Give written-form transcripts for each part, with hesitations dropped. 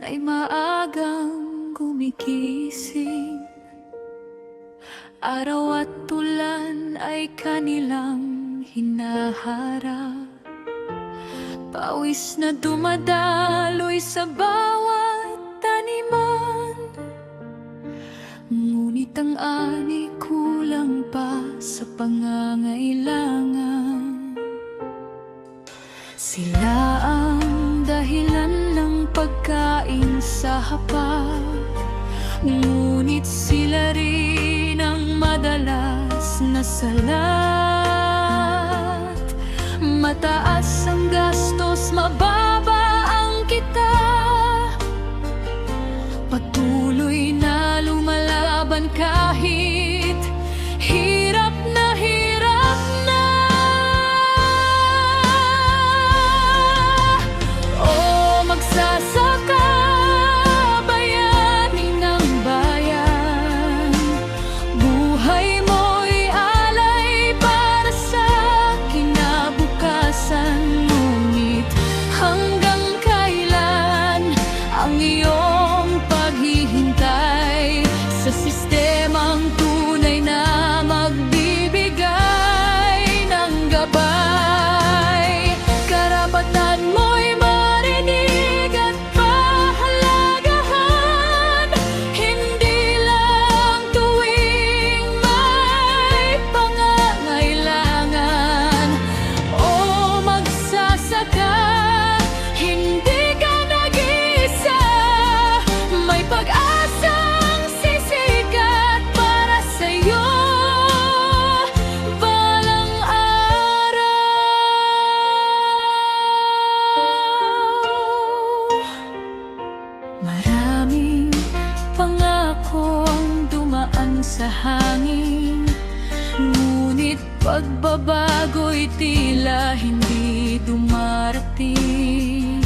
ay maagang gumigising. Araw at ulan ay kanilang hinaharap. Pawis na dumadaloy sa bawat taniman. Ngunit ang ani kulang pa sa pangangailangan. Sila ang dahilan ng pagkain sa hapag, ngunit sila rin ang madalas na salat. Mataas ang gastos, mababa ang kita. Patuloy na lumalaban kahit hirap na hirap na. O magsasaka, bayani ng bayan, buhay mo'y alay para sa kinabukasan. Ngunit hanggang kailan ang iyong paghihintay sa sistemang tunay na magbibigay ng gabay? Karapatan mo'y marinig at pahalagahan, hindi lang tuwing may pangangailangan. O magsasaka, hindi ka nag-iisa, may pag-asang sisikat para sa'yo balang araw. Maraming pangako ang dumaan sa hangin, ngunit pagbabago'y tila hindi dumarating.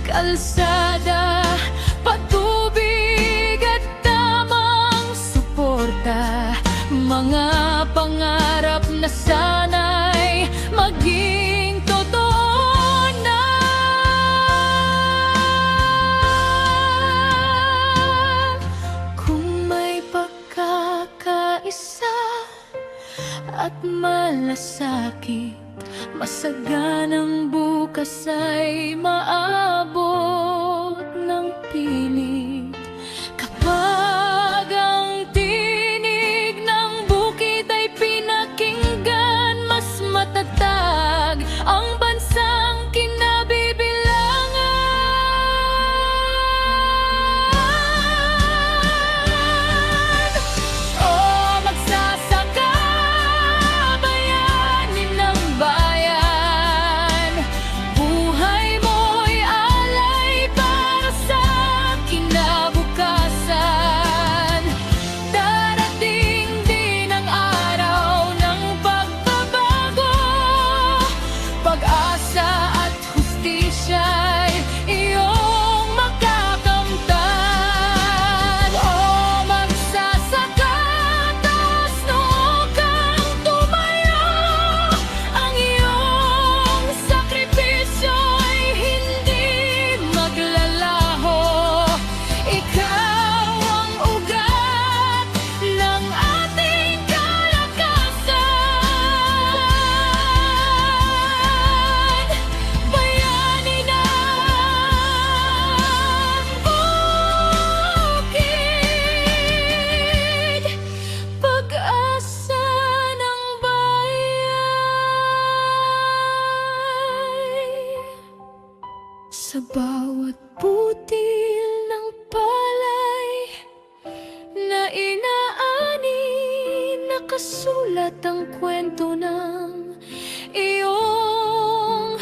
Kalsada, patubig at tamang suporta, mga pangarap na sana'y maging totoo na. Kung may pagkakaisa at malasakit, masaganang bukas ay maabot ng pilit. Kapag ang tinig ng bukid ay pinakinggan, mas matatag ang bansang kinabibilangan. O magsasaka, bayani ng bayan, buhay mo'y alay para sa kinabukasan. Darating din ang araw ng pagbabago, pag-asa at hustisya'y iyong makakamtan. O magsasaka, taas noo kang tumayo, ang iyong sakripisyo'y hindi maglalaho. Ikaw ang ugat ng ating kalakasan, bayani ng bukid, pag-asa ng bayan. Sa bawat butil ng palay na inaani, nakasulat ang kwento ng iyong